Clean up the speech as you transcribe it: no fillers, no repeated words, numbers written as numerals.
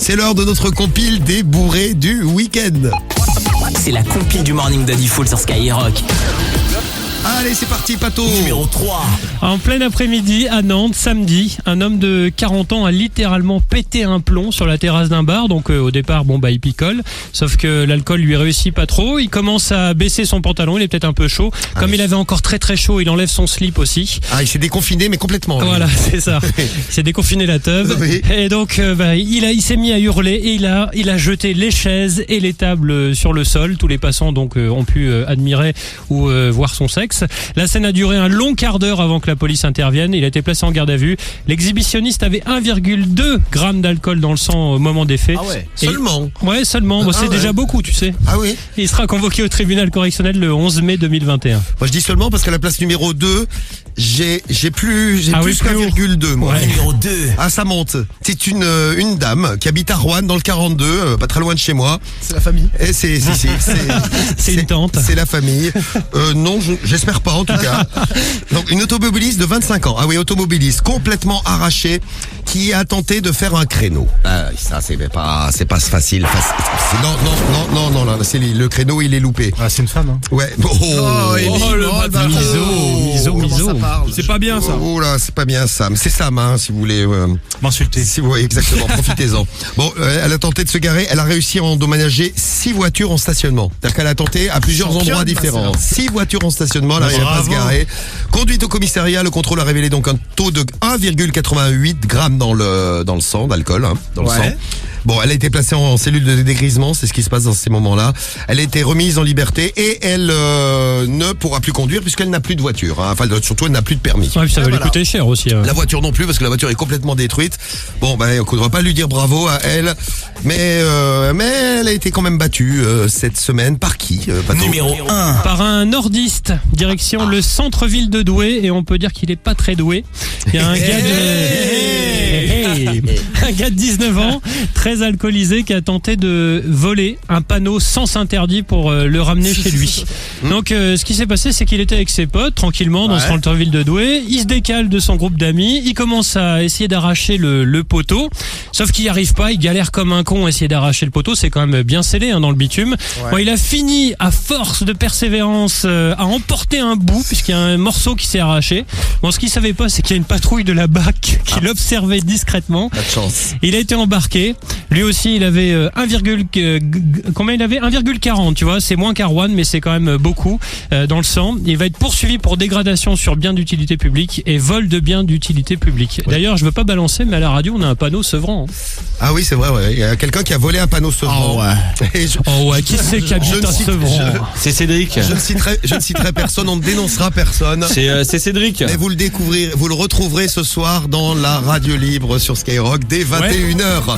C'est l'heure de notre compile des bourrés du week-end. C'est la compile du Morning de Diffoul sur Skyrock. Allez, c'est parti, Pato. Numéro 3. En plein après-midi, à Nantes, samedi, un homme de 40 ans a littéralement pété un plomb sur la terrasse d'un bar. Donc au départ, il picole. Sauf que l'alcool lui réussit pas trop. Il commence à baisser son pantalon, il est peut-être un peu chaud. Comme il avait encore très très chaud, il enlève son slip aussi. Ah, il s'est déconfiné, mais complètement. Lui. Voilà, c'est ça. Il s'est déconfiné la teub. Oui. Et donc, il s'est mis à hurler et il a jeté les chaises et les tables sur le sol. Tous les passants donc ont pu admirer ou voir son sexe. La scène a duré un long quart d'heure avant que la police intervienne. Il a été placé en garde à vue. L'exhibitionniste avait 1,2 grammes d'alcool dans le sang au moment des faits. Ah ouais. Et Seulement. Ouais, seulement. Bon, c'est déjà beaucoup, tu sais. Ah oui. Il sera convoqué au tribunal correctionnel le 11 mai 2021. Moi, je dis seulement parce qu'à la place numéro 2, j'ai plus plus haut. 1,2 moi. Ouais. Numéro 2. Ah, ça monte. C'est une dame qui habite à Rouen dans le 42, pas très loin de chez moi. C'est la famille. Et c'est une tante. C'est la famille. Non, j'espère pas en tout cas. Donc une automobiliste de 25 ans. Ah oui, automobiliste complètement arrachée qui a tenté de faire un créneau. Ah, ça c'est pas facile. Non, là, c'est le créneau, il est loupé. Ah, c'est une femme, hein. Ouais. le bâtard. Miso. C'est pas bien, ça. Oh là, c'est pas bien Sam. C'est Sam, hein, si vous voulez. M'insulter. Si vous voyez exactement, profitez-en. Bon, elle a tenté de se garer. Elle a réussi à endommager 6 voitures en stationnement. C'est-à-dire qu'elle a tenté à plusieurs endroits différents. 6 voitures en stationnement. Elle n'arrivait pas à se garer. Conduite au commissariat. Le contrôle a révélé donc un taux de 1,88 grammes dans le sang d'alcool, hein, dans le sang. Bon, elle a été placée en cellule de dégrisement, c'est ce qui se passe dans ces moments-là. Elle a été remise en liberté et elle ne pourra plus conduire puisqu'elle n'a plus de voiture. Hein. Enfin, surtout, elle n'a plus de permis. Ouais, puis ça va lui coûter cher aussi. La voiture non plus parce que la voiture est complètement détruite. Bon, on ne va pas lui dire bravo à elle, mais elle a été quand même battue cette semaine par qui Pato? Numéro 1. Par un nordiste, direction le centre-ville de Douai, et on peut dire qu'il est pas très doué. Il y a un gars de 19 ans, très alcoolisé, qui a tenté de voler un panneau sens interdit pour le ramener chez lui. Donc ce qui s'est passé, c'est qu'il était avec ses potes tranquillement dans ce centre-ville de Douai. Il se décale de son groupe d'amis, il commence à essayer d'arracher le poteau, sauf qu'il n'y arrive pas, il galère comme un con à essayer d'arracher le poteau, c'est quand même bien scellé dans le bitume. Bon, il a fini à force de persévérance à emporter un bout puisqu'il y a un morceau qui s'est arraché. Bon, ce qu'il savait pas, c'est qu'il y a une patrouille de la BAC qui l'observait discrètement. Pas de chance. Il a été embarqué. Lui aussi, il avait 1,40, tu vois, c'est moins qu'à Rouen, mais c'est quand même beaucoup dans le sang. Il va être poursuivi pour dégradation sur biens d'utilité publique et vol de biens d'utilité publique. D'ailleurs, je veux pas balancer, mais à la radio, on a un panneau Sevran. Ah oui, c'est vrai, ouais. Il y a quelqu'un qui a volé un panneau Sevran. Qui c'est qui habite à Sevran? C'est Cédric. Je ne citerai personne, on ne dénoncera personne. C'est Cédric. Mais vous le retrouverez ce soir dans la radio libre sur Skyrock dès 21h.